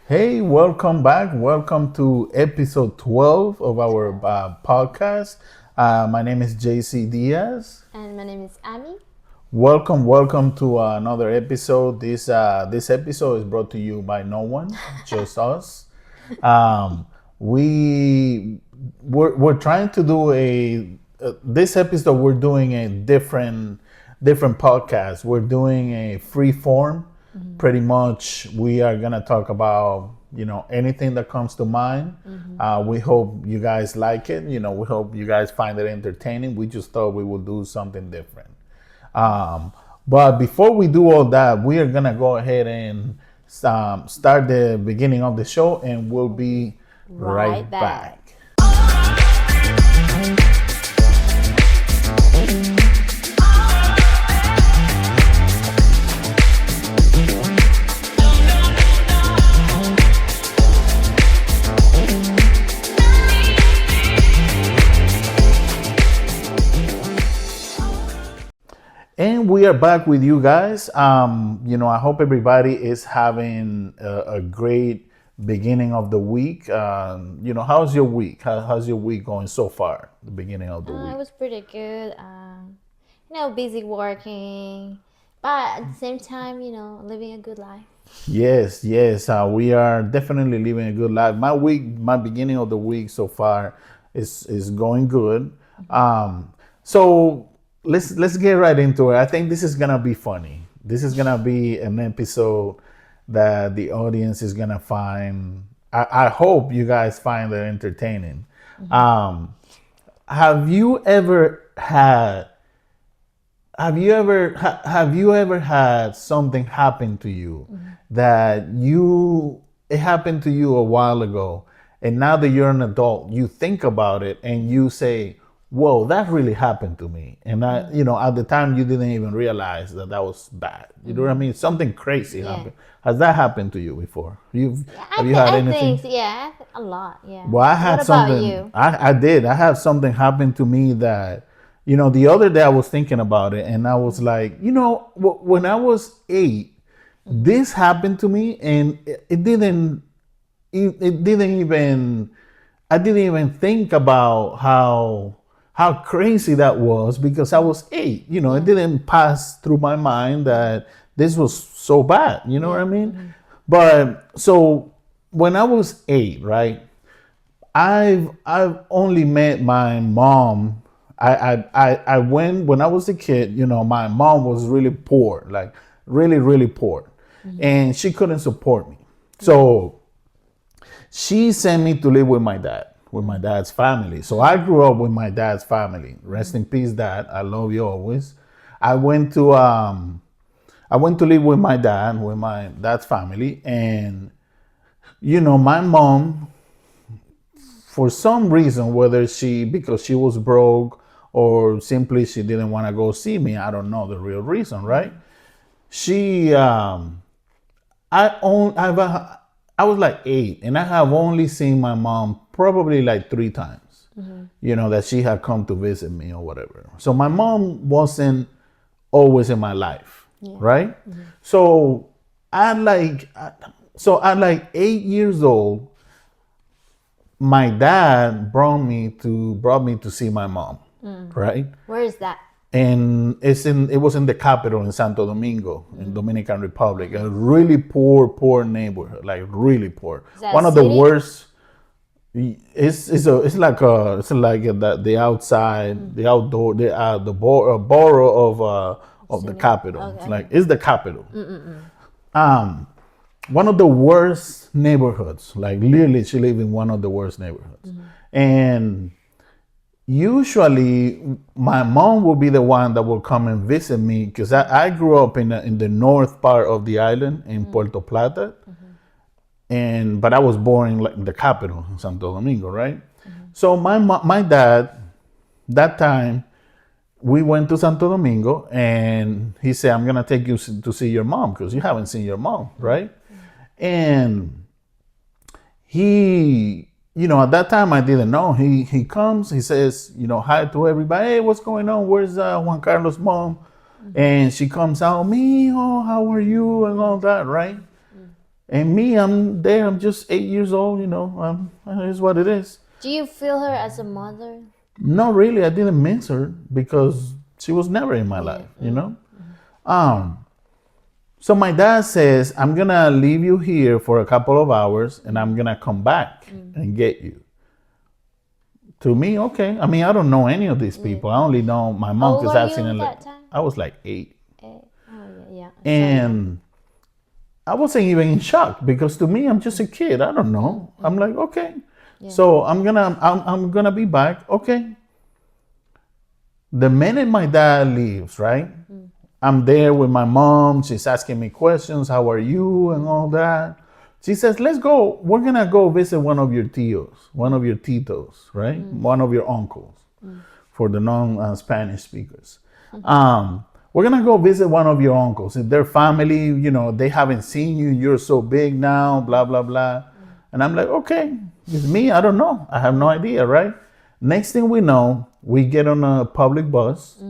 Hey, welcome back. Welcome to episode 12 of our podcast. My name is JC Diaz. And my name is Amy. Welcome to another episode. This episode is brought to you by no one, just us. Um, we we're trying to do this episode. We're doing a different podcast. We're doing a free form. Pretty much, we are gonna talk about anything that comes to mind. We hope you guys like it. We hope you guys find it entertaining. We just thought we would do something different. But before we do all that, we are gonna go ahead and start the beginning of the show, and we'll be right back. And we are back with you guys. I hope everybody is having a great beginning of the week. How's your week? How's your week going so far? The beginning of the week. It was pretty good. Busy working, but at the same time, living a good life. Yes. We are definitely living a good life. My beginning of the week so far is going good. So let's get right into it. I think this is gonna be funny. This is gonna be an episode that the audience is gonna find. I hope you guys find it entertaining. Have you ever had something happen to you that it happened to you a while ago, and now that you're an adult, you think about it and you say, whoa, that really happened to me. And at the time you didn't even realize that was bad. You know what I mean? Something crazy happened. Has that happened to you before? Have you had anything? Yeah, a lot. Yeah. Well, I had What something. about you? I did. I had something happen to me that, the other day I was thinking about it, and I was like, when I was 8, this happened to me, and it didn't even. I didn't even think about how crazy that was because I was 8. It didn't pass through my mind that this was so bad. You know what I mean? But so when I was 8, right? I've only met my mom. I went when I was a kid. My mom was really poor, like really really poor, and she couldn't support me. So she sent me to live with my dad's family. So I grew up with my dad's family. Rest in peace, Dad. I love you always. I went to live with my dad's family, and my mom, for some reason, whether because she was broke or simply she didn't want to go see me, I don't know the real reason, right? She I was like 8, and I have only seen my mom probably like 3 times. That she had come to visit me or whatever. So my mom wasn't always in my life, right? So at like 8 years old, my dad brought me to see my mom, right? Where is that? And it was in the capital in Santo Domingo, in Dominican Republic, a really poor neighborhood, like really poor. Is that One a of the city? worst. It's like the outside, the outdoor, the borough of the capital. Okay. It's the capital. One of the worst neighborhoods. Like literally, she lived in one of the worst neighborhoods, and usually my mom will be the one that will come and visit me because I grew up in the north part of the island in Puerto Plata, but I was born in the capital in Santo Domingo, right? So my dad, that time, we went to Santo Domingo, and he said, I'm gonna take you to see your mom because you haven't seen your mom, right? And he, at that time I didn't know. He comes, he says, hi to everybody. Hey, what's going on? Where's Juan Carlos' mom? And she comes out, Mijo, how are you? And all that, right? And me, I'm there. I'm just 8 years old. It is what it is. Do you feel her as a mother? Not really. I didn't miss her because she was never in my life. Um. So my dad says, I'm gonna leave you here for a couple of hours, and I'm gonna come back and get you. To me, okay. I mean, I don't know any of these people. I only know my How mom old because were I've you seen at her. that time? I was like 8, Oh yeah. and I wasn't even in shock because to me, I'm just a kid. I don't know. I'm like, okay. So I'm gonna be back. Okay. The minute my dad leaves, right? I'm there with my mom. She's asking me questions. How are you? And all that. She says, let's go. We're going to go visit one of your tios, one of your titos, right? One of your uncles for the non-Spanish speakers. We're going to go visit one of your uncles. If their family, they haven't seen you. You're so big now, blah, blah, blah. And I'm like, okay, it's me. I don't know. I have no idea, right? Next thing we know, we get on a public bus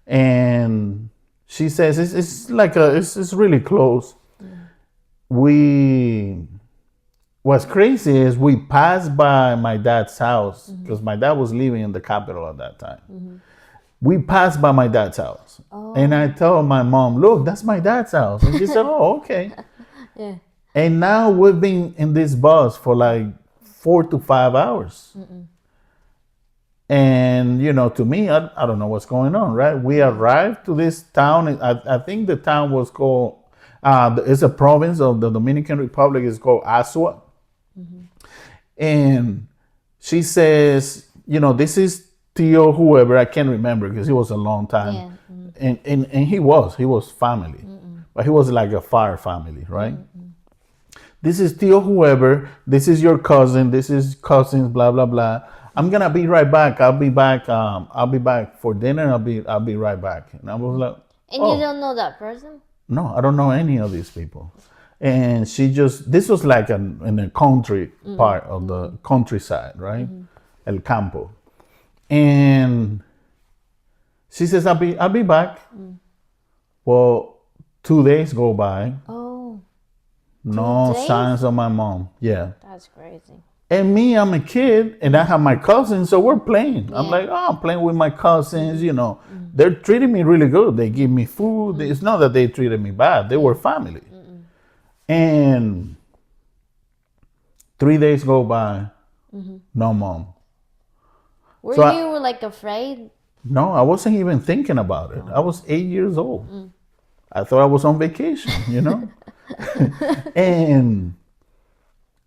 and she says it's really close. What's crazy is we passed by my dad's house because my dad was living in the capital at that time. We passed by my dad's house, and I told my mom, look, that's my dad's house. And she said, oh, okay. Yeah. And now we've been in this bus for like 4 to 5 hours. And, to me, I don't know what's going on, right? We arrived to this town. I think the town was called, it's a province of the Dominican Republic. It's called Asua. And she says, this is Tio whoever. I can't remember because it was a long time. Yeah. And he was family. But he was like a far family, right? This is Tio whoever. This is your cousin. This is cousins, blah, blah, blah. I'm gonna be right back. I'll be back. I'll be back for dinner. I'll be right back. And I was like, And you don't know that person? no, I don't know any of these people. And this was like in the country part of the countryside, right? El Campo. And she says, I'll be back. Well, 2 days go by. Oh, No 2 days? signs of my mom. Yeah. That's crazy. And me, I'm a kid, and I have my cousins, so we're playing. I'm like, I'm playing with my cousins, They're treating me really good. They give me food. It's not that they treated me bad. They were family. And 3 days go by, no mom. Were So you like afraid? No, I wasn't even thinking about it. I was 8 years old. I thought I was on vacation, And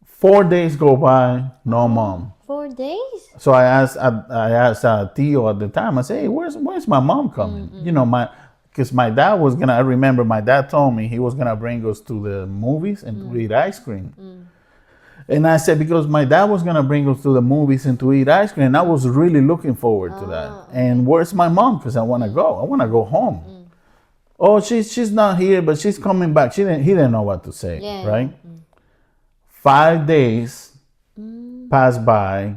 4 days go by, no mom. 4 days? So I asked Tio at the time. I said, "Hey, where's my mom coming?" Because my dad was gonna. I remember my dad told me he was gonna bring us to the movies and to eat ice cream. And I said because my dad was gonna bring us to the movies and to eat ice cream, and I was really looking forward to that. And where's my mom? Because I want to go. I want to go home. Oh, she's not here, but she's coming back. He didn't know what to say, right? 5 days passed by.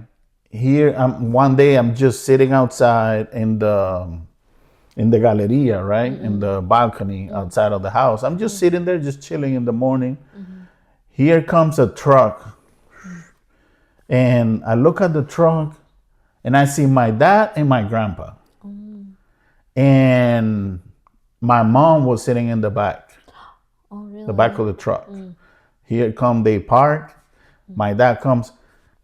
Here, one day I'm just sitting outside in the galleria, right? In the balcony outside of the house. I'm just sitting there, just chilling in the morning. Here comes a truck. And I look at the truck and I see my dad and my grandpa. And my mom was sitting in the back. Oh, really? The back of the truck. Here come, they park. My dad comes,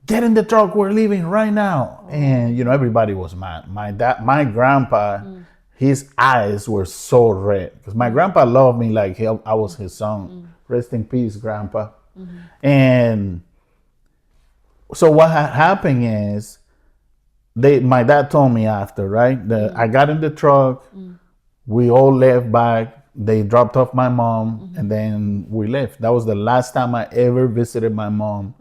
get in the truck, we're leaving right now. And everybody was mad. My grandpa, his eyes were so red. Because my grandpa loved me like I was his son. Rest in peace, grandpa. And so what had happened is my dad told me after, right? I got in the truck, we all left back. They dropped off my mom, and then we left. That was the last time I ever visited my mom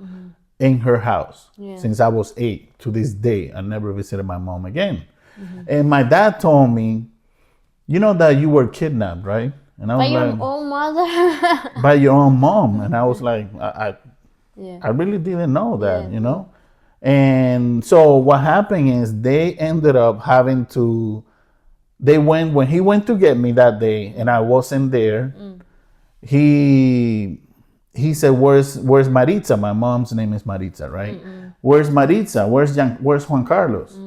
in her house since I was 8 to this day. I never visited my mom again. And my dad told me, that you were kidnapped, right? And I was By your like, own mother? by your own mom. And I was like, Yeah. I really didn't know that, And so what happened is they ended up having to, when he went to get me that day and I wasn't there, he he said, where's Maritza? My mom's name is Maritza, right? Where's Maritza? Where's Juan Carlos?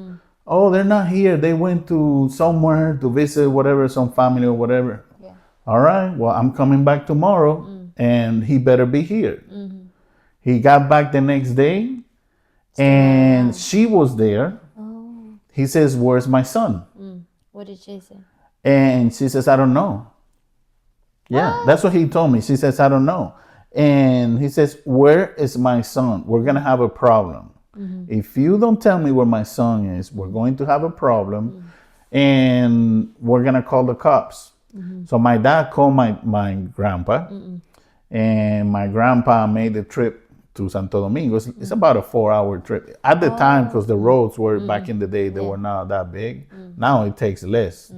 Oh, they're not here. They went to somewhere to visit whatever, some family or whatever. Yeah. All right, well, I'm coming back tomorrow and he better be here. He got back the next day and she was there. Oh. He says, where's my son? What did she say? And she says, I don't know. Yeah, that's what he told me. She says, I don't know. And he says, where is my son? We're going to have a problem. If you don't tell me where my son is, we're going to have a problem and we're going to call the cops. So my dad called my grandpa and my grandpa made the trip to Santo Domingo. It's about a 4-hour trip. At the time, because the roads were, back in the day, they were not that big. Now it takes less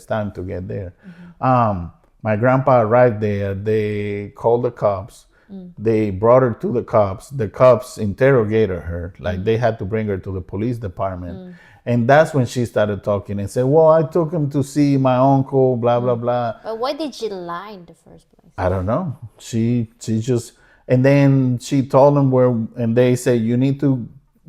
time to get there. My grandpa arrived there. They called the cops. They brought her to the cops. The cops interrogated her. Like they had to bring her to the police department. And that's when she started talking and said, well, I took him to see my uncle, blah, blah, blah. But why did she lie in the first place? I don't know. She just, and then she told them where, and they said, you need to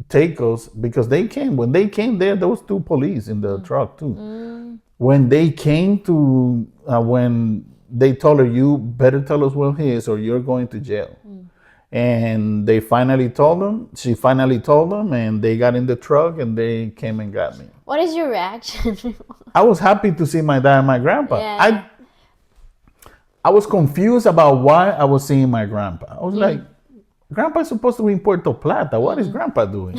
take us, because they came. When they came there was 2 police in the truck too. When they came to, when they told her, you better tell us where he is or you're going to jail. And they finally told them, she finally told them, and they got in the truck and they came and got me. What is your reaction? I was happy to see my dad and my grandpa. Yeah. I was confused about why I was seeing my grandpa. I was like, Grandpa's supposed to be in Puerto Plata. What is Grandpa doing?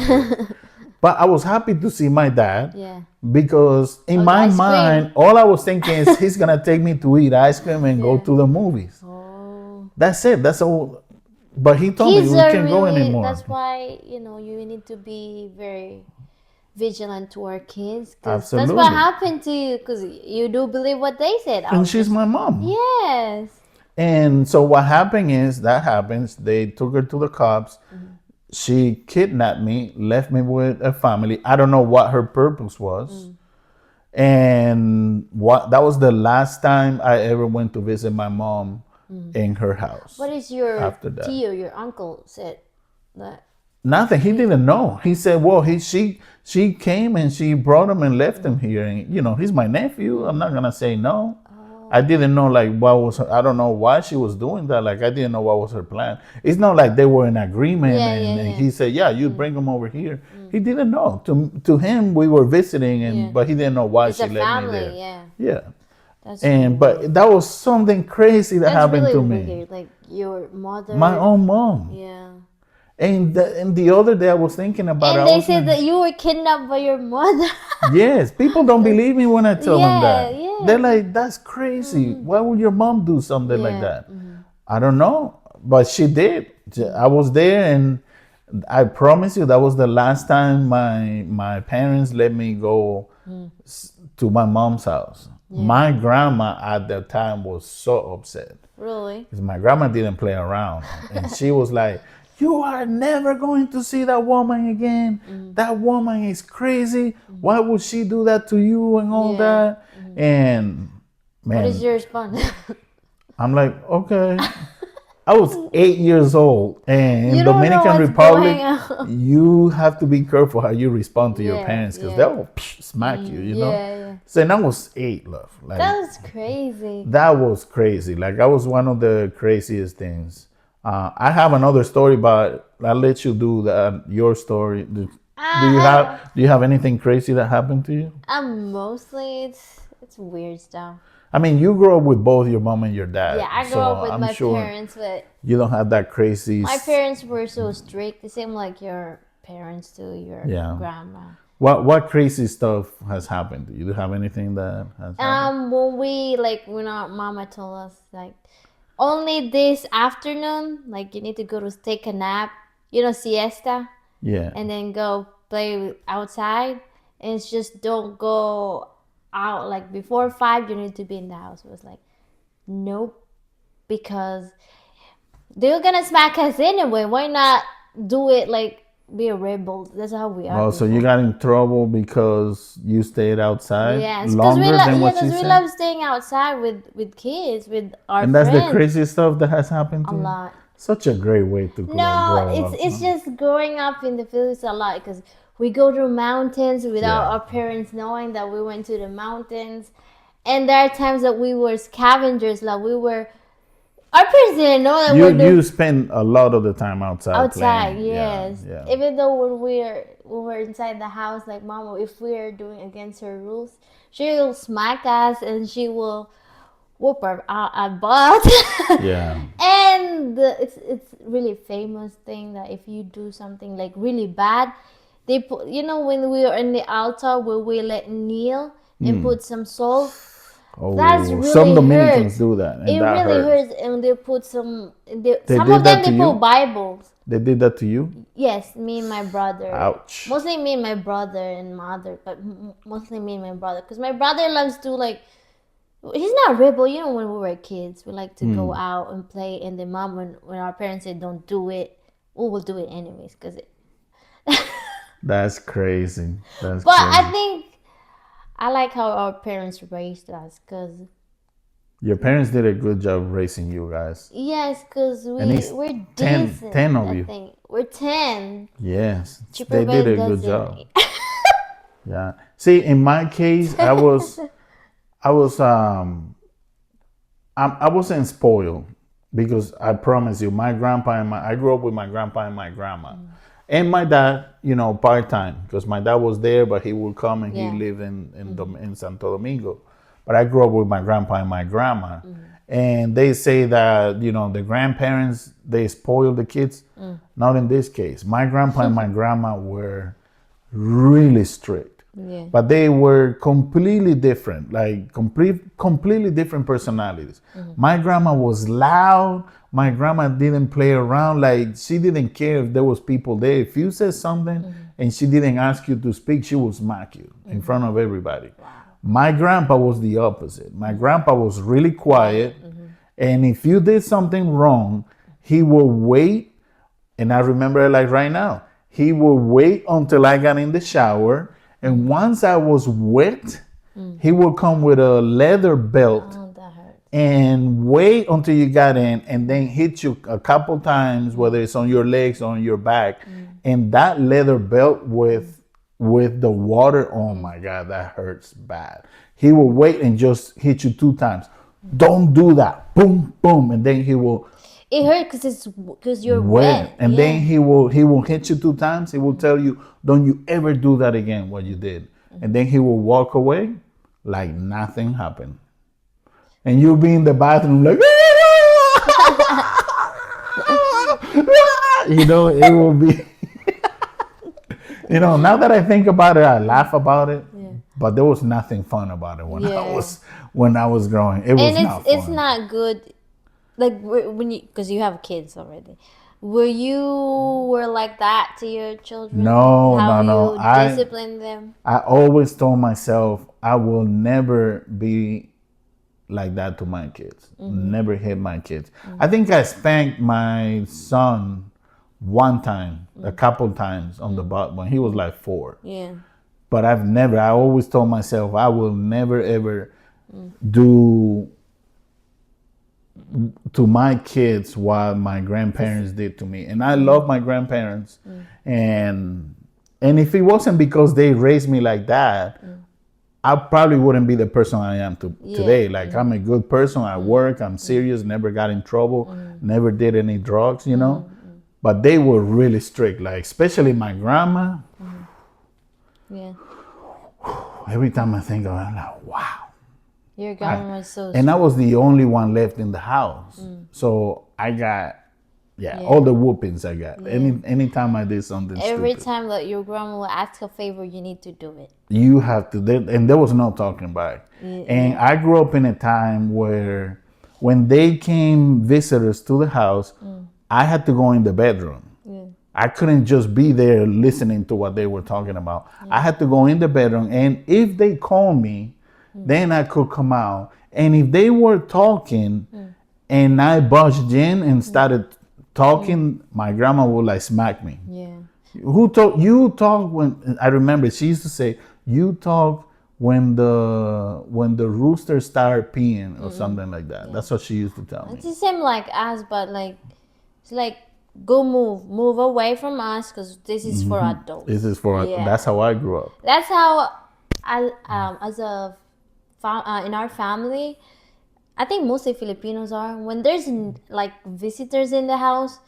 But I was happy to see my dad. Yeah. Because in my mind, all I was thinking is he's going to take me to eat ice cream and go to the movies. Oh. That's it. That's all. But he told me we can't go anymore. That's why, you need to be very vigilant to our kids. 'Cause Absolutely. that's what happened to you, because you do believe what they said. And she's my mom. Yes. And so what happened is, that happens. They took her to the cops. She kidnapped me, left me with a family. I don't know what her purpose was. And that was the last time I ever went to visit my mom in her house. What is your after that? Tio, your uncle, said that? Nothing. He didn't know. He said, well, she came and she brought him and left him here. And, he's my nephew. I'm not going to say no. I didn't know, like, I don't know why she was doing that. Like, I didn't know what was her plan. It's not like they were in agreement and he said, yeah, you bring him over here. He didn't know. To him, we were visiting, but he didn't know why It's she a let family, me there. yeah. That's but that was something crazy that happened really to me. weird. Like your mother. My own mom. Yeah. And the other day I was thinking about And it. they said that you were kidnapped by your mother. Yes, people don't believe me when I tell them that. Yeah. They're like, that's crazy. Why would your mom do something like that? I don't know, but she did. I was there, and I promise you that was the last time my parents let me go to my mom's house. My grandma at that time was so upset. Really? Because my grandma didn't play around. And she was like, you are never going to see that woman again. That woman is crazy. Why would she do that to you and all that? And man, what is your response? I'm like, okay. I was 8 years old, and in You don't know Dominican what's Republic, going on. you have to be careful how you respond to your parents, because they'll smack you, you know? Yeah. So and I was 8, love. Like, That was crazy. that was crazy. Like, that was one of the craziest things. I have another story, but I'll let you do that. Your story. Do you have anything crazy that happened to you? Mostly it's weird stuff. I mean, you grew up with both your mom and your dad. Yeah, I grew up with my parents, but you don't have that crazy. my parents were so strict. The same like your parents to your grandma. What crazy stuff has happened to you? Do you have anything that has happened? When our mama told us like, only this afternoon, like you need to go to take a nap, siesta. Yeah. And then go play outside, and it's just don't go out. Like before 5, you need to be in the house. It was like, nope, because they're gonna smack us anyway. Why not do it like be a rebel? That's how we are. Oh, so you got in trouble because you stayed outside because we love staying outside with kids, with our and that's friends. the crazy stuff that has happened to A you? lot. Such a great way to No, grow up. it's just growing up in the Philippines a lot because we go to mountains without Yeah. our parents knowing that we went to the mountains, and there are times that we were scavengers, like we were. Our parents didn't know that we're You doing spend a lot of the time outside outside. playing. Yeah, Yes, yeah. even though when we're inside the house, like mama, if we're doing against her rules, she will smack us and she will whoop our butt. Yeah. And it's really famous thing that if you do something like really bad, they put, you know, when we are in the altar where we let kneel and put some salt. That's Oh, some really Dominicans hurts. do that, and It that really hurts. hurts, and they put some. They Some did of them that they to put you? Bibles. They did that to you? Yes, me and my brother. Ouch. Mostly me and my brother and mother, but mostly me and my brother, because my brother loves to like. He's not rebel. You know, when we were kids, we like to go out and play, and the mom, when our parents said don't do it, we will do it anyways, because it. That's crazy. That's But I crazy. think I like how our parents raised us, because Your parents did a good job raising you guys. yes, because And it's we're 10, decent. 10 of I you. think we're 10. Yes, Cheaper they did than a good dozen. job. Yeah. See, in my case, I was, I wasn't spoiled because I promise you, my grandpa and I grew up with my grandpa and my grandma, and my dad. You know, part time because my dad was there, but he would come and he Yeah. lived in Santo Domingo. But I grew up with my grandpa and my grandma, and they say that the grandparents they spoil the kids. Not in this case. My grandpa and my grandma were really strict, Yeah. but they were completely different, like completely different personalities. My grandma was loud. My grandma didn't play around. Like, she didn't care if there was people there. If you said something and she didn't ask you to speak, she would smack you in front of everybody. My grandpa was the opposite. My grandpa was really quiet, and if you did something wrong, he will wait. And I remember it like right now. He would wait until I got in the shower, and once I was wet, he would come with a leather belt Oh, that hurts. and wait until you got in, and then hit you a couple times, whether it's on your legs or on your back, and that leather belt with the water. Oh my God, that hurts bad. He will wait and just hit you 2 times. Don't do that. Boom, boom, and then he will It hurt because you're wet, wet. and Yeah. then he will hit you 2 times. He will tell you, "Don't you ever do that again." What you did, and then he will walk away like nothing happened, and you'll be in the bathroom like, it will be. Now that I think about it, I laugh about it. But there was nothing fun about it when I Yeah. was growing. It was And not fun. it's not good. Like when you, because you have kids already. Were like that to your children? No, How no. you discipline them? I always told myself I will never be like that to my kids. Never hit my kids. I think I spanked my son one time, a couple times on the butt when he was like 4. Yeah. But I always told myself I will never ever do to my kids what my grandparents did to me. And I love my grandparents. And if it wasn't because they raised me like that, I probably wouldn't be the person I am today. Like, I'm a good person. I work. I'm serious. Never got in trouble. Never did any drugs. But they were really strict. Like, especially my grandma. Yeah. Every time I think of it, I'm like, wow. Your grandma was so. And I was the only one left in the house. So I got, all the whoopings I got. Anytime I did something Every stupid. time that your grandma will ask a favor, you need to do it. You have to, and there was no talking back. And I grew up in a time where when they came visitors to the house, I had to go in the bedroom. I couldn't just be there listening to what they were talking about. I had to go in the bedroom, and if they called me, then I could come out. And if they were talking and I budged in and started talking, my grandma would like smack me. Yeah. You talk when, I remember she used to say, you talk when the rooster started peeing or something like that. That's what she used to tell me. It's the same like us, but like It's like, go move away from us, because this is for adults. This is for Yeah. that's how I grew up. That's how as a in our family, I think mostly Filipinos are. When there's like visitors in the house,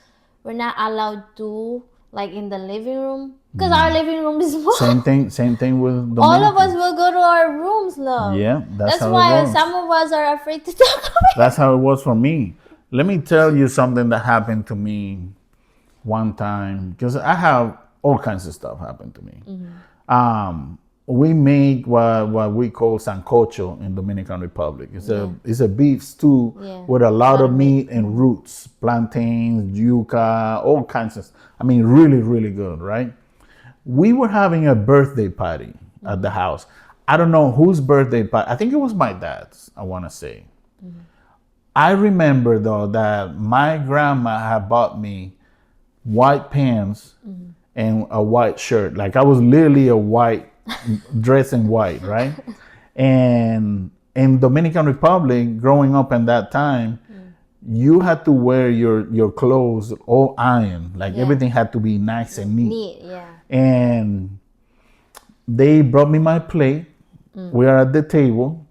we're not allowed to like in the living room, because our living room is small. Same thing with Dominican. All of us will go to our rooms, love. Yeah, that's how why it was. some of us are afraid to talk about it. That's how it was for me. Let me tell you something that happened to me one time, because I have all kinds of stuff happen to me. We make what we call sancocho in Dominican Republic. It's a beef stew with a lot of meat and roots, plantains, yuca, all kinds of. I mean, really, really good, right? We were having a birthday party at the house. I don't know whose birthday party. I think it was my dad's, I want to say. I remember, though, that my grandma had bought me white pants and a white shirt. Like, I was literally a white, dressed in white, right? And in Dominican Republic, growing up in that time, you had to wear your clothes all ironed. Like, everything had to be nice and neat. And they brought me my plate. We are at the table.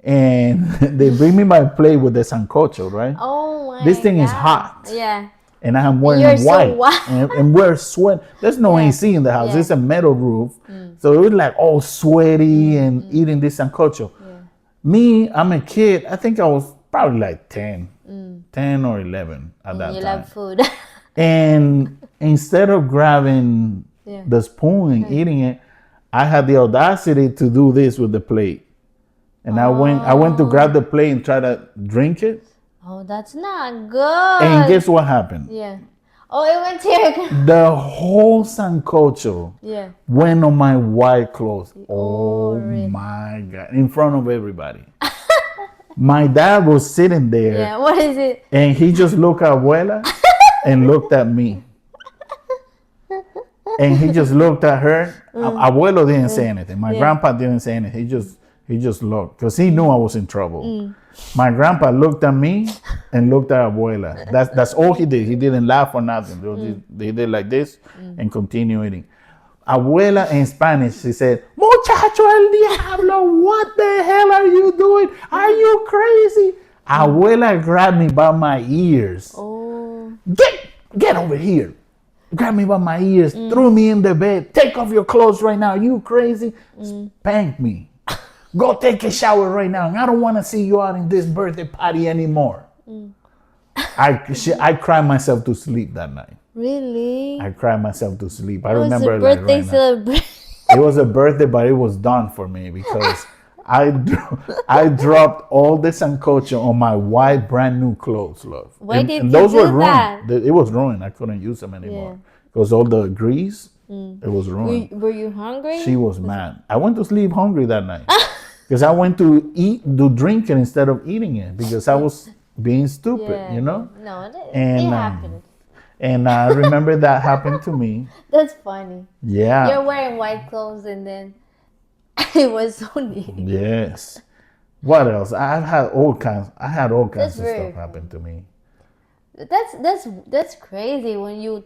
And they bring me my plate with the sancocho, right? Oh my This thing God. is hot. Yeah. And I'm wearing You're white. so white. And we're sweating. There's no AC in the house. It's a metal roof. So it was like all sweaty and eating this sancocho. Me, I'm a kid. I think I was probably like 10 or 11 at that You time. love food. And instead of grabbing the spoon and eating it, I had the audacity to do this with the plate. And I went to grab the plate and try to drink it. Oh, that's not good. And guess what happened? Yeah. Oh, it went to your... The whole sancocho went on my white clothes. Oh really? My God. In front of everybody. My dad was sitting there. Yeah, what is it? And he just looked at Abuela and looked at me. And he just looked at her. Abuelo didn't say anything. My grandpa didn't say anything. He just looked, because he knew I was in trouble. My grandpa looked at me and looked at Abuela. That's all he did. He didn't laugh or nothing. He did like this and continued eating. Abuela in Spanish, she said, "Muchacho el diablo, what the hell are you doing? Are you crazy?" Abuela grabbed me by my ears. Oh. Get over here. Grabbed me by my ears, threw me in the bed. Take off your clothes right now. You crazy? Spanked me. Go take a shower right now. I don't want to see you out in this birthday party anymore. I cried myself to sleep that night. Really? I cried myself to sleep. I It was remember a like birthday right now. celebration. It was a birthday, but it was done for me because I dropped all the sancocho on my white brand new clothes, love. Why did you those do were that? ruined. It was ruined. I couldn't use them anymore because all the grease. It was ruined. Were you hungry? She was mad. I went to sleep hungry that night because I went to drink it instead of eating it because I was being stupid, you know. No, it happened. And I remember that happened to me. That's funny. Yeah. You're wearing white clothes and then it was so neat. Yes. What else? I had all kinds of stuff happen to me. That's crazy when you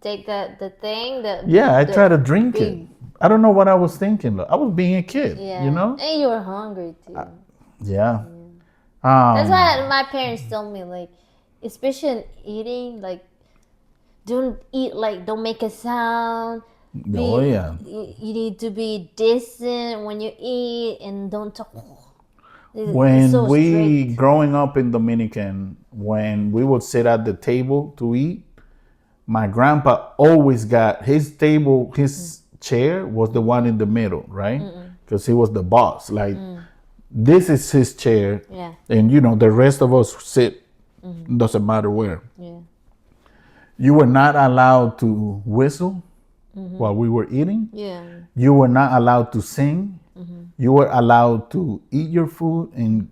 take the thing. I tried to drink it. I don't know what I was thinking. I was being a kid, you know? And you were hungry too. Yeah. That's why my parents told me, like, especially in eating, like, don't eat, like, don't make a sound. You need to be distant when you eat and don't talk. Growing up in Dominican, when we would sit at the table to eat, my grandpa always got his table, his chair was the one in the middle, right? Because he was the boss. Like, this is his chair. Yeah. And, the rest of us sit, doesn't matter where. Yeah. You were not allowed to whistle while we were eating. Yeah. You were not allowed to sing. You were allowed to eat your food in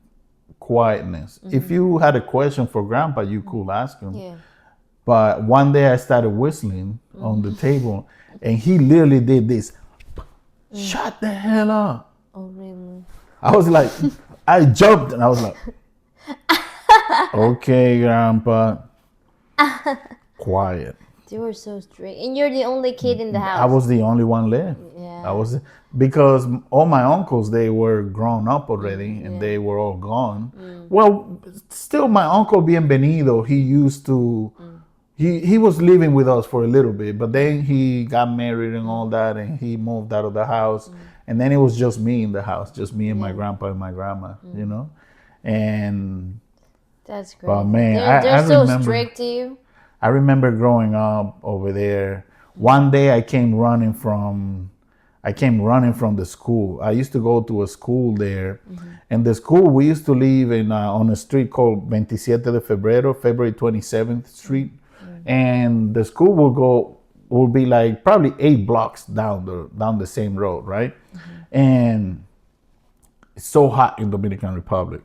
quietness. If you had a question for grandpa, you could ask him. Yeah. But one day I started whistling on the table and he literally did this. Shut the hell up. Oh, really? I was like, I jumped and I was like, okay, grandpa. Quiet. They were so strict, and you're the only kid in the I house. was the only one left. Yeah. I was because all my uncles they were grown up already and yeah. they were all gone. Well, still my uncle Bienvenido, he used to he was living with us for a little bit, but then he got married and all that and he moved out of the house and then it was just me in the house, just me and my grandpa and my grandma, you know. And That's great. but man, They're I so remember strict to you. I remember growing up over there. One day I came running from the school. I used to go to a school there, and the school we used to live in on a street called 27 de Febrero, February 27th Street, and the school will be like probably 8 blocks down the same road, right? And it's so hot in Dominican Republic,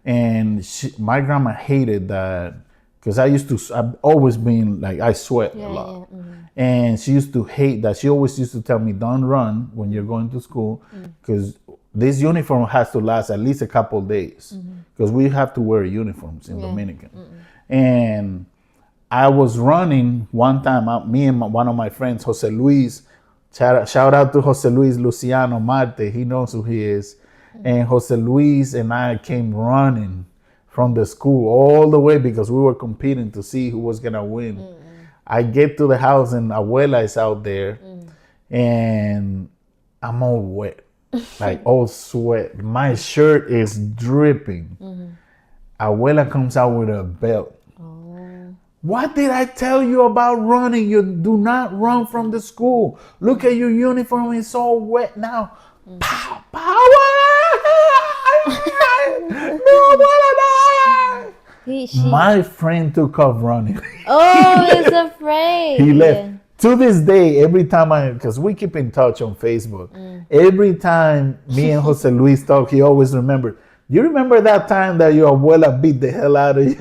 and my grandma hated that because I've always been like I sweat a lot, and she used to hate that. She always used to tell me, "Don't run when you're going to school, because this uniform has to last at least a couple days, because we have to wear uniforms in Dominican." And I was running one time. Me and one of my friends, Jose Luis. Shout out to Jose Luis Luciano Marte. He knows who he is. And Jose Luis and I came running from the school all the way because we were competing to see who was gonna win. I get to the house and Abuela is out there, and I'm all wet, like all sweat. My shirt is dripping. Abuela comes out with a belt. What did I tell you about running? You do not run from the school. Look at your uniform, it's all wet now. Pow, power! My friend took off running. Oh, he's afraid. He left. To this day, every time because we keep in touch on Facebook, every time me and Jose Luis talk, he always remembered. You remember that time that your abuela beat the hell out of you?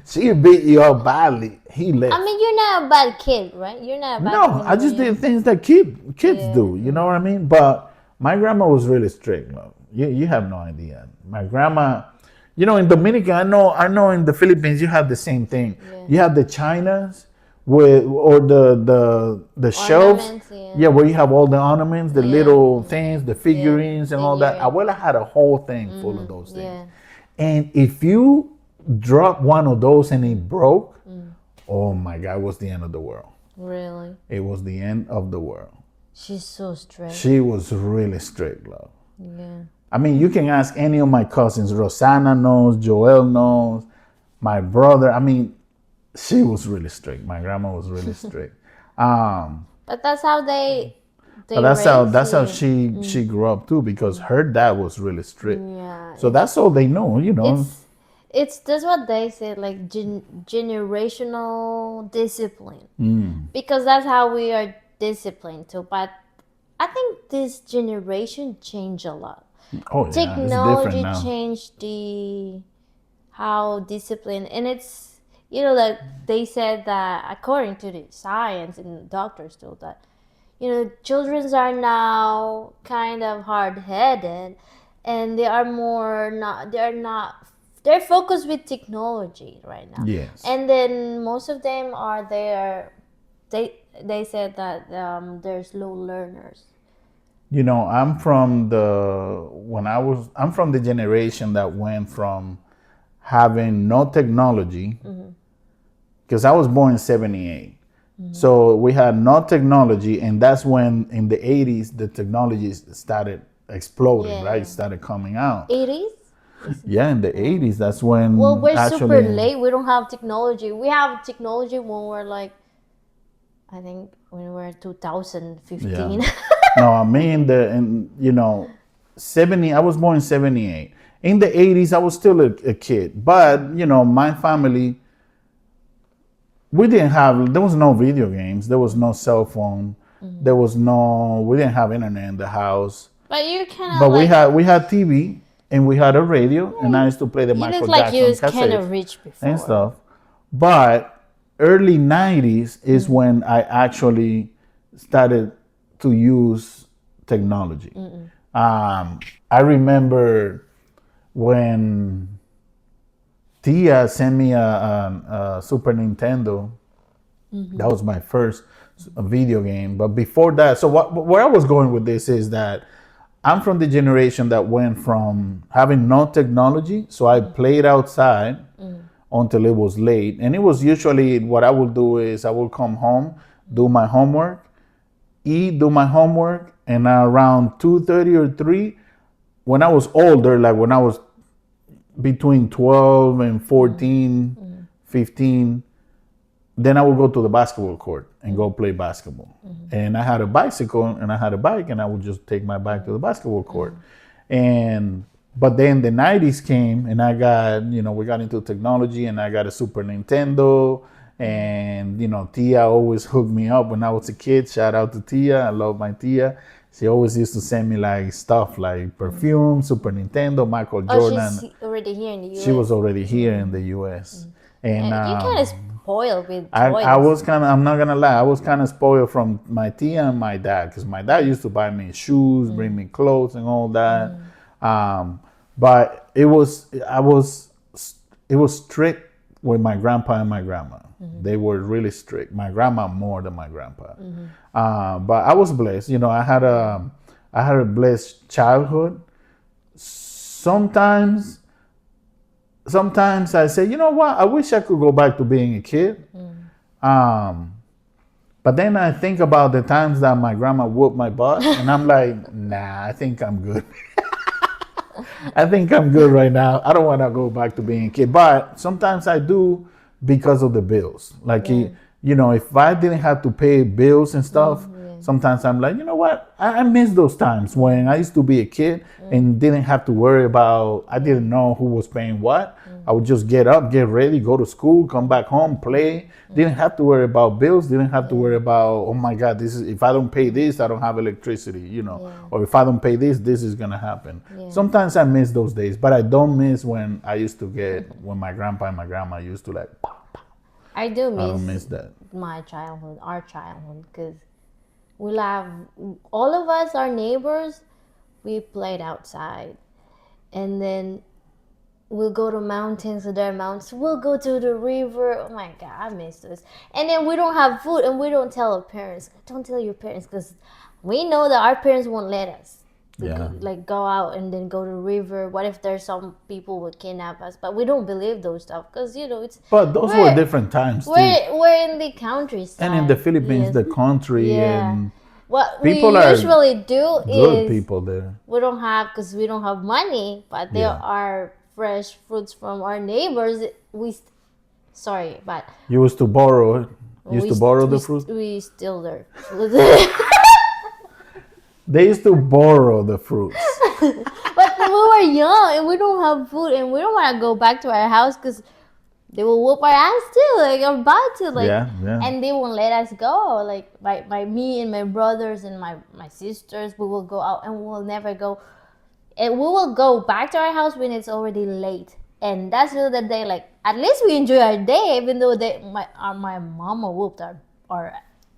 She beat you up badly. He left. I mean, you're not a bad kid, right? You're not a bad kid. No, I just did things that kids do. You know what I mean? But my grandma was really strict. Love. You have no idea. My grandma, in Dominican, I know in the Philippines you have the same thing. Yeah. You have the chinas or the shelves. Where you have all the ornaments, the little things, the figurines and all that. Abuela had a whole thing full of those things. Yeah. And if you drop one of those and it broke, oh my God, it was the end of the world. Really? It was the end of the world. She's so strict. She was really strict, love. Yeah. I mean, you can ask any of my cousins. Rosanna knows, Joel knows, my brother. I mean, she was really strict. My grandma was really strict. But that's how they but that's how she grew up too, because her dad was really strict. Yeah. So that's all they know, It's that's what they say, like generational discipline. Because that's how we are disciplined too. But I think this generation changed a lot. Oh, yeah. Technology it's changed how disciplined, and it's like they said that according to the science and doctors too, that children are now kind of hard-headed, and they're focused with technology right now. Yes. And then most of them are there. They said that they're slow learners. I'm from the generation that went from having no technology, because I was born in 78. So we had no technology, and that's when in the 80s the technology started exploding, right? It started coming out. 80s? Yeah, in the 80s, that's when. Well, we're super late. We don't have technology. We have technology when we're like, I think when we're 2015. Yeah. No, I mean 70. I was born in 78. In the 80s, I was still a kid, but my family. There was no video games. There was no cell phone. We didn't have internet in the house. But you kind of. But we had TV and we had a radio, and I used to play the Michael Jackson you was kind of rich before and stuff. But early 90s is when I actually started to use technology. I remember when Tia sent me a Super Nintendo. That was my first video game. But before that, so where I was going with this is that I'm from the generation that went from having no technology, so I played outside until it was late. And it was usually what I would do is I would come home, do my homework, eat, do my homework, and around 2:30 or 3, when I was older, like when I was between 12 and 14, 15, then I would go to the basketball court and go play basketball. And I had a bicycle and I had a bike, and I would just take my bike to the basketball court. And but then the 90s came, and I got, we got into technology, and I got a Super Nintendo. And Tia always hooked me up when I was a kid. Shout out to Tia. I love my Tia. She always used to send me like stuff like perfume, Super Nintendo, Michael Jordan. Oh, she's already here in the US. She was already here in the US. And you kind of spoiled with toys. I was kind of, I'm not gonna lie, I was kind of spoiled from my Tia and my dad, because my dad used to buy me shoes, bring me clothes, and all that. But it was strict with my grandpa and my grandma. They were really strict. My grandma more than my grandpa. But I was blessed. I had a blessed childhood. Sometimes I say, you know what? I wish I could go back to being a kid. But then I think about the times that my grandma whooped my butt, and I'm like, nah, I think I'm good. I think I'm good right now. I don't want to go back to being a kid. But sometimes I do, because of the bills. Like, if I didn't have to pay bills and stuff, sometimes I'm like, you know what? I miss those times when I used to be a kid and didn't have to worry about, I didn't know who was paying what. I would just get up, get ready, go to school, come back home, play. Didn't have to worry about bills. Didn't have to worry about, oh my God, if I don't pay this, I don't have electricity, Or if I don't pay this is going to happen. Sometimes I miss those days, but I don't miss when I used to when my grandpa and my grandma used to like, I don't miss that. My childhood, our childhood, because we love, all of us, our neighbors, we played outside. And then we'll go to mountains, there are mountains. We'll go to the river. Oh my God, I miss this. And then we don't have food, and we don't tell our parents. Don't tell your parents, because we know that our parents won't let us. Go out and then go to the river. What if there's some people would kidnap us? But we don't believe those stuff, because it's. But those were different times too. We're in the countryside. And in the Philippines, the country, and what people we usually do good is people there. we don't have money, but there are fresh fruits from our neighbors. Sorry, but you used to borrow it. The fruit. We steal their. They used to borrow the fruits. But we were young and we don't have food, and we don't want to go back to our house because they will whoop our ass too. Like, I'm about to, and they won't let us go. Like, by me and my brothers and my sisters, we will go out and we will never go. And we will go back to our house when it's already late. And that's the day. Like, at least we enjoy our day, even though my mama whooped our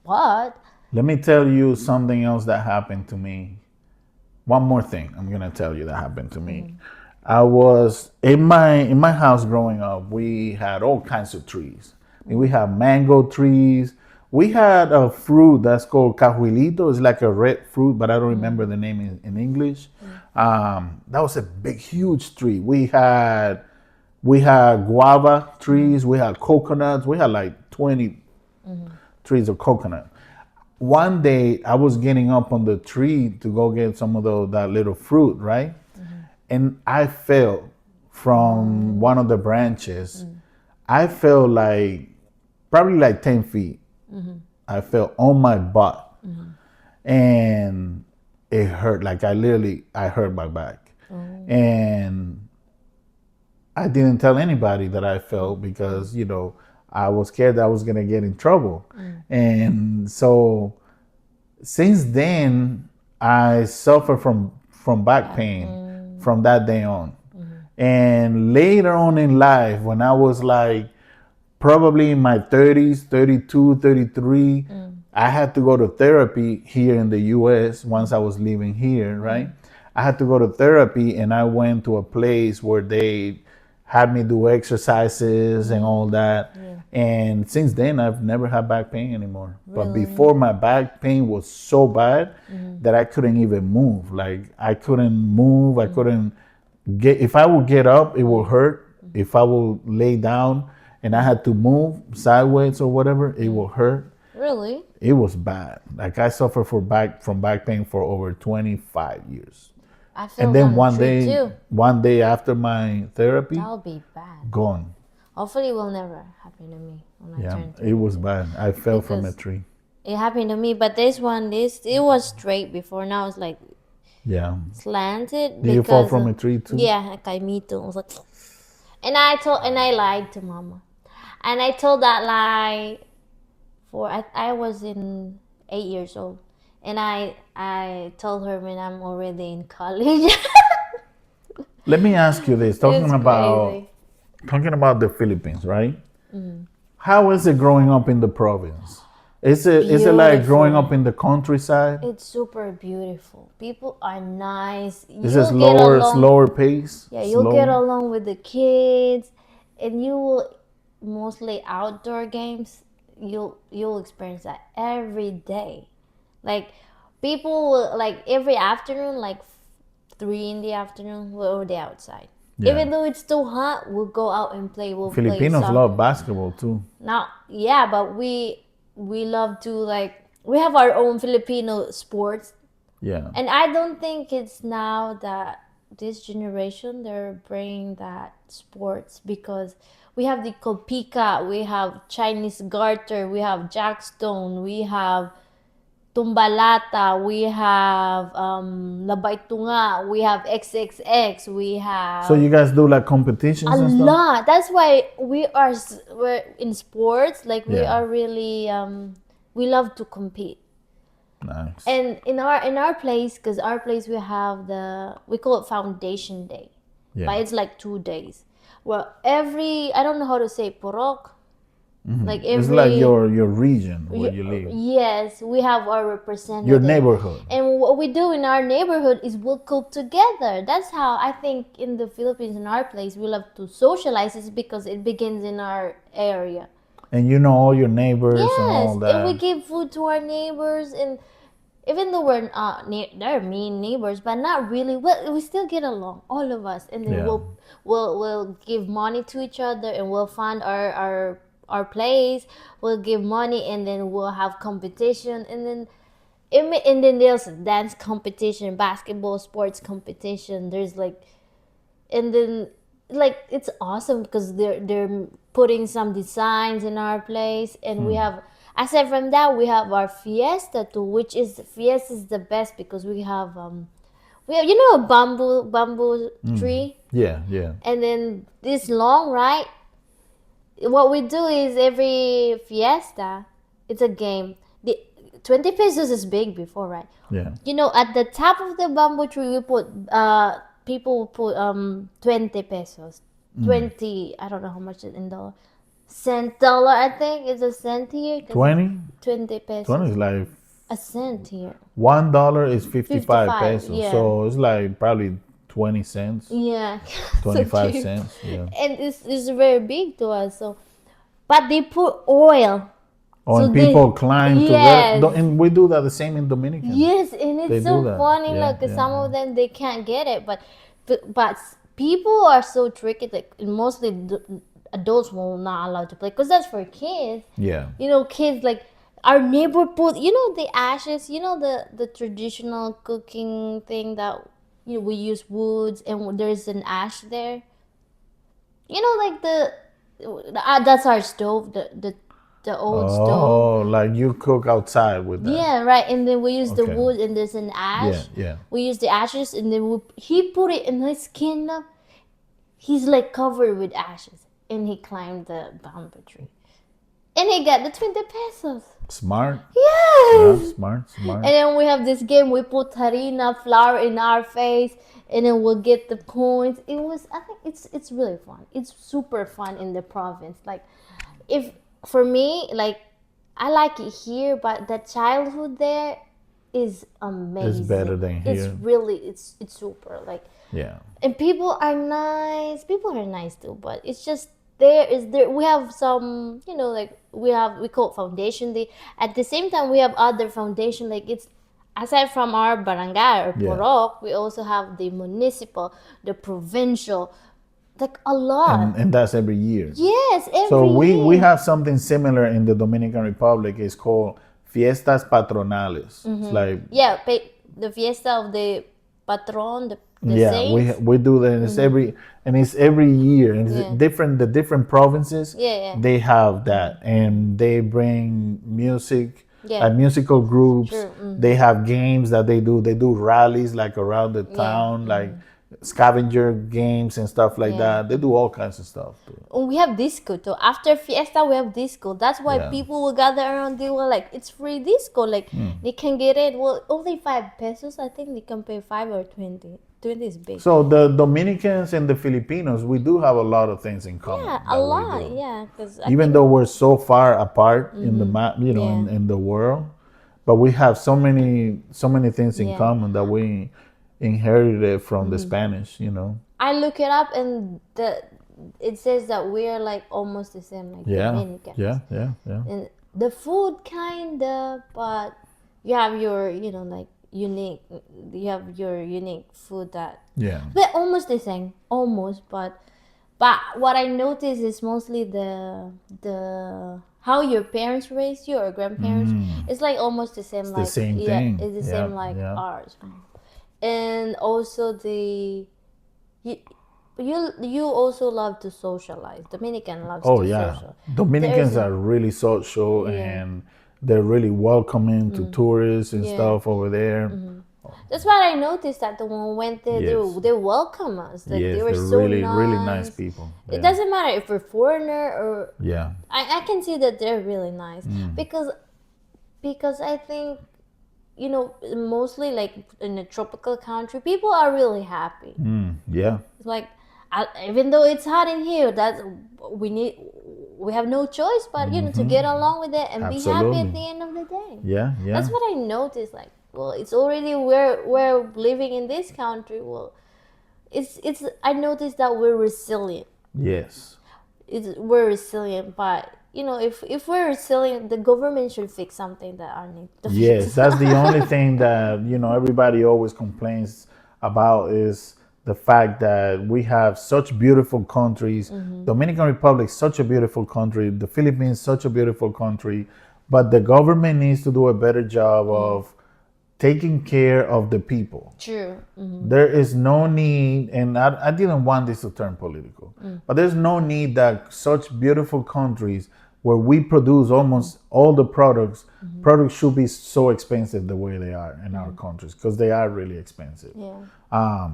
butt. Let me tell you something else that happened to me. One more thing I'm gonna tell you that happened to me. I was in my house growing up. We had all kinds of trees. I mean, we had mango trees. We had a fruit that's called cajuelito. It's like a red fruit, but I don't remember the name in English. That was a big, huge tree. We had guava trees. We had coconuts. We had like 20 trees of coconut. One day I was getting up on the tree to go get some of that little fruit, right? And I fell from one of the branches. I fell probably like 10 feet. I fell on my butt. And it hurt. Like, I hurt my back. And I didn't tell anybody that I fell because, I was scared that I was going to get in trouble. And so since then, I suffer from back pain from that day on. And later on in life, when I was like probably in my 30s, 32, 33, I had to go to therapy here in the US once I was living here, right? I had to go to therapy, and I went to a place where they had me do exercises and all that. Yeah. And since then, I've never had back pain anymore. But Really? before, my back pain was so bad that I couldn't even move. Like, I couldn't move. I couldn't get, if I would get up, it would hurt. If I would lay down and I had to move sideways or whatever, it would hurt. Really? It was bad. Like, I suffered from back pain for over 25 years. I feel And then one too. one day after my therapy, That would be bad. gone. Hopefully, it will never happen to me when I Yeah, turn. it was bad. I fell from a Because- tree. It happened to me, but this one, it was straight before. Now it's like Yeah. slanted. Did you fall because from of- a tree too? Yeah, I me too. I was like, and I lied to Mama, and I told that lie for I was in 8 years old, and I told her when I'm already in college. Let me ask you this: It's crazy. talking about the Philippines, right? How is it growing up in the province? Is it like growing Beautiful. up in the countryside? It's super beautiful. People are nice. Is it You'll get along. slower pace? Yeah, you'll Slow? get along with the kids, and you will mostly outdoor games. You'll experience that every day. Like people will, like every afternoon, like 3 in the afternoon, we're already outside. Yeah. Even though it's too hot, we'll go out and play. We'll Filipinos play soccer. love basketball too. Now, yeah, but we love to, like, we have our own Filipino sports. Yeah. And I don't think it's now that this generation they're bringing that sports, because we have the Kopika, we have Chinese garter, we have jackstone, we have tumbalata, we have labay tunga, we have XXX, we have So you guys do like competitions a and stuff? lot. That's why we're in sports. Like we Yeah. are really we love to compete. Nice. And in our place, because our place we call it Foundation Day, Yeah. but it's like 2 days. Well, I don't know how to say porok. Like every It's like your region where you live. Yes, we have our representative. Your neighborhood. And what we do in our neighborhood is we'll cook together. That's how I think in the Philippines, in our place, we love to socialize. It's because it begins in our area. And you know all your neighbors and all Yes, that. and we give food to our neighbors, and even though we're they're mean neighbors, but not really. We still get along, all of us, and then Yeah. we'll give money to each other, and we'll fund our place. We'll give money, and then we'll have competition, and then there's dance competition, basketball, sports competition. There's like, and then like it's awesome because they're putting some designs in our place, and we have. Aside from that, we have our fiesta too, which is fiesta is the best because we have a bamboo tree, Yeah, yeah. and then this long, right? What we do is every fiesta, it's a game. The 20 pesos is big before, right? Yeah. At the top of the bamboo tree, we put people put 20 pesos, 20. I don't know how much it in dollar. Cent dollar, I think it's a cent here. 20? 20 pesos. 20 is like A cent here. $1 is 55 55, pesos. yeah. So it's like probably 20 cents, Yeah. So 25 cheap. cents. Yeah. And it's very big to us. So, but they put oil. Oh, and So they- people climb Yes. to that. And we do that the same in Dominican. Yes, and They it's do so that. funny, Yeah, because yeah, some of them they can't get it, but people are so tricky. Like mostly adults will not allow to play because that's for kids. Yeah. Kids like our neighbor put the ashes. The traditional cooking thing that we use woods and there's an ash there. Like that's our stove. The old stove. Oh, like you cook outside with that. Yeah, right. And then we use the Okay. wood, and there's an ash. Yeah, yeah. We use the ashes, and then he put it in his skin. He's like covered with ashes, and he climbed the bamboo tree, and he got the 20 pesos. Smart. Yes. Yeah, smart. And then we have this game. We put harina flour in our face, and then we'll get the coins. I think it's really fun. It's super fun in the province. Like, for me, like, I like it here, but the childhood there, is amazing. It's better than It's here. really it's super like, Yeah. and people are nice. People are nice too, but it's just there. We have some, like we call it foundation day. At the same time, we have other foundation, like it's aside from our barangay or Yeah. porok, we also have the municipal, the provincial, like a lot. And that's every year. Yes, every So we year. have something similar in the Dominican Republic. It's called Fiestas Patronales. It's like Yeah, the fiesta of the patron, the yeah, saints. we do that. And it's every year, and it's Yeah. different. The different provinces, Yeah. they have that, and they bring music, Yeah. musical groups. True. They have games that they do. They do rallies like around the town, like scavenger games and stuff like Yeah. that. They do all kinds of stuff. And we have disco too. After fiesta, we have disco. That's why Yeah. people will gather around. They were like, it's free disco. Like they can get it. Well, only 5 pesos. I think they can pay 5 or 20. 20 is big. So the Dominicans and the Filipinos, we do have a lot of things in common. Yeah, that a we lot. do. Yeah, because Even though we're so far apart in the map, Yeah. in the world, but we have so many things in Yeah. common that we inherited from the Spanish. I look it up and it says that we're like almost the same, like Yeah, Dominicans. yeah. And the food kinda, but you have your, like unique. You have your unique food that, Yeah. but almost the same, almost. But what I notice is mostly the how your parents raised you or grandparents. It's like almost the same. the Like same yeah, thing. it's the Yeah, same like yeah. ours. And also you also love to socialize. Dominican loves Oh to yeah, social. Dominicans There's- are really social and they're really welcoming to tourists and Yeah. stuff over there. That's what I noticed that when we went there, Yes. they welcome us. Like Yes, they were they're so really nice. really nice people. It Yeah. doesn't matter if we're foreigner or Yeah. I can see that they're really nice because I think mostly like in a tropical country, people are really happy. Yeah. It's like even though it's hot in here, we have no choice but to get along with it and be happy Absolutely. at the end of the day. Yeah. Yeah. That's what I noticed. Like, well, it's already we're living in this country. Well, it's I noticed that we're resilient. Yes. We're resilient, but if we're resilient, the government should fix something that are need to Yes, fix. that's the only thing that everybody always complains about is the fact that we have such beautiful countries. Dominican Republic such a beautiful country. The Philippines such a beautiful country, but the government needs to do a better job of taking care of the people. True. There is no need, and I didn't want this to turn political, but there's no need that such beautiful countries where we produce almost all the products should be so expensive the way they are in our countries, because they are really expensive. Yeah.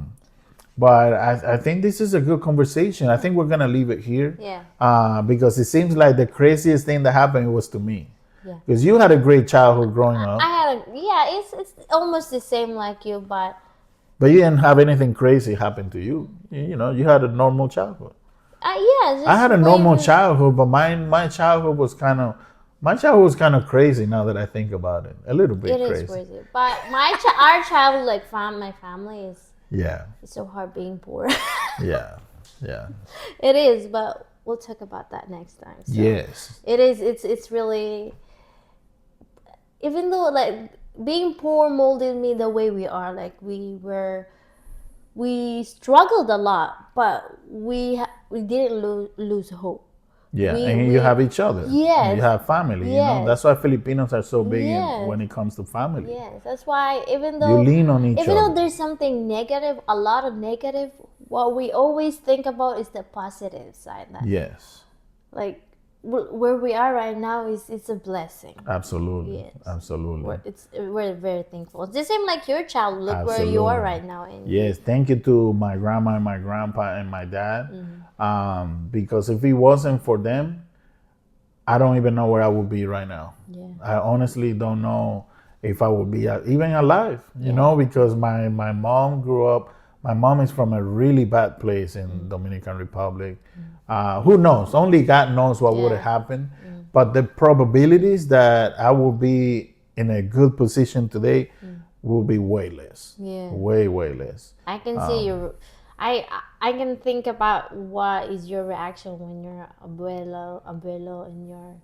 But I think this is a good conversation. I think we're going to leave it here. Yeah. Because it seems like the craziest thing that happened was to me. Yeah. Because you had a great childhood growing up, It's almost the same like you, but but you didn't have anything crazy happen to you. You had a normal childhood. yeah. I had a normal childhood, but my childhood was kind of crazy now that I think about it. A little bit It crazy. is crazy, but our childhood, like my family is Yeah, it's so hard being poor. yeah, yeah. It is, but we'll talk about that next time. So Yes. it is. It's really, even though like being poor molded me the way we are. Like we struggled a lot, but we didn't lose hope. Yeah, We- and we- you have each other. Yes. You have family. Yes. That's why Filipinos are so big Yes. when it comes to family. Yes, that's why even You though lean on each even though other. there's something negative, a lot of negative, what we always think about is the positive side. That, Yes, like where we are right now it's a blessing. absolutely, Yes. absolutely. We're very thankful. It's the same like your child. Look where you are Absolutely. right now. And Yes, thank you to my grandma and my grandpa and my dad. Mm-hmm. Because if it wasn't for them, I don't even know where I would be right now. Yeah. I honestly don't know if I would be even alive, because my mom grew up. My mom is from a really bad place in Mm-hmm. Dominican Republic. Who knows? Only God knows what would have Yeah. happened. But the probabilities that I will be in a good position today, will be way less. Yeah. Way less. I can see your. I can think about what is your reaction when your abuelo, and your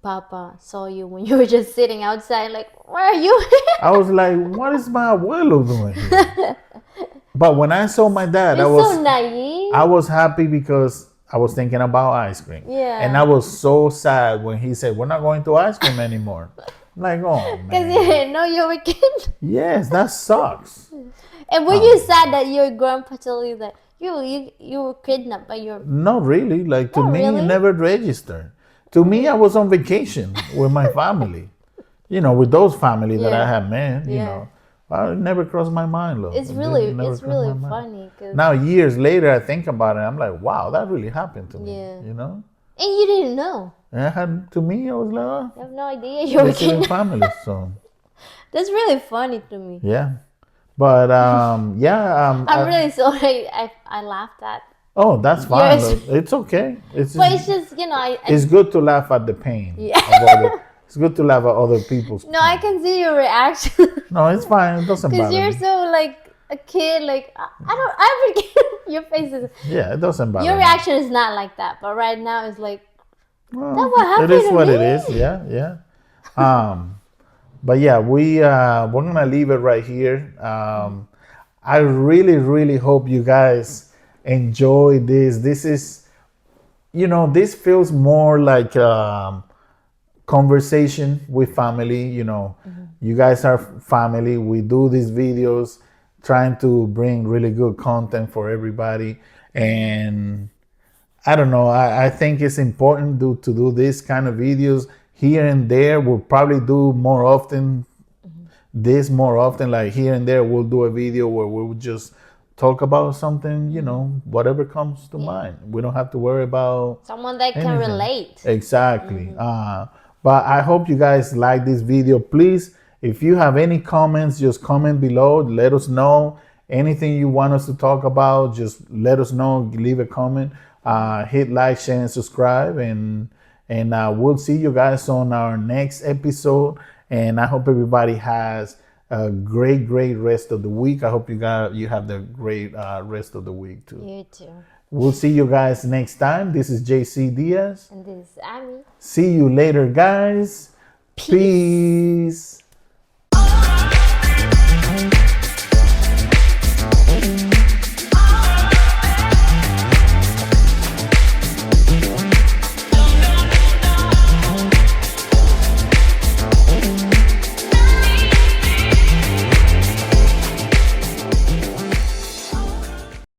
papa saw you when you were just sitting outside. Like, where are you? I was like, what is my abuelo doing here? But when I saw my dad, You're so naive. I was happy because I was thinking about ice cream. Yeah. And I was so sad when he said, we're not going to ice cream anymore. I'm like, oh, Because man. you didn't know you were a kid. Yes, that sucks. And were you sad that your grandpa told you that you were kidnapped by your... Not really. Like, to Not me, really? it never registered. To me, I was on vacation with my family. You know, with those family that I Yeah. had met, you Yeah. know. It never crossed my mind, love. It's It really never crossed my mind. funny. Cause, Now, years later, I think about it. I'm like, wow, that really happened to me. Yeah. You know? and you didn't know. And to me, I was like, oh, You have no idea you were we're still in kidnapped. family. So, That's really funny to me. yeah. But, yeah. I'm really sorry I laughed at. Oh, that's fine. Yes. Look. It's okay. But it's just, you know, It's good to laugh at the pain. Yeah. It's good to laugh at other people's no, I can see your reaction. No, it's fine. It doesn't Because bother you're me. so like a kid, like I forget your face is. Yeah, it doesn't bother Your me. reaction is not like that, but right now it's like Well, that's what happened it is to what me. it is. Yeah. But yeah, we're gonna leave it right here. I really hope you guys enjoy this. This is, you know, this feels more like conversation with family. You know, you guys are family. We do these videos trying to bring really good content for everybody, and I don't know. I think it's important to do this kind of videos here and there. We'll probably do more often. This more often, like here and there, we'll do a video where we'll just talk about something. You know, whatever comes to mind. We don't have to worry about Someone that can anything. relate. Exactly. But I hope you guys like this video. Please, if you have any comments, just comment below. Let us know anything you want us to talk about. Just let us know. Leave a comment. Hit like, share, and subscribe. And we'll see you guys on our next episode. And I hope everybody has a great rest of the week. I hope you have the great rest of the week too. You too. We'll see you guys next time. This is JC Diaz. And this is Amy. See you later, guys. Peace.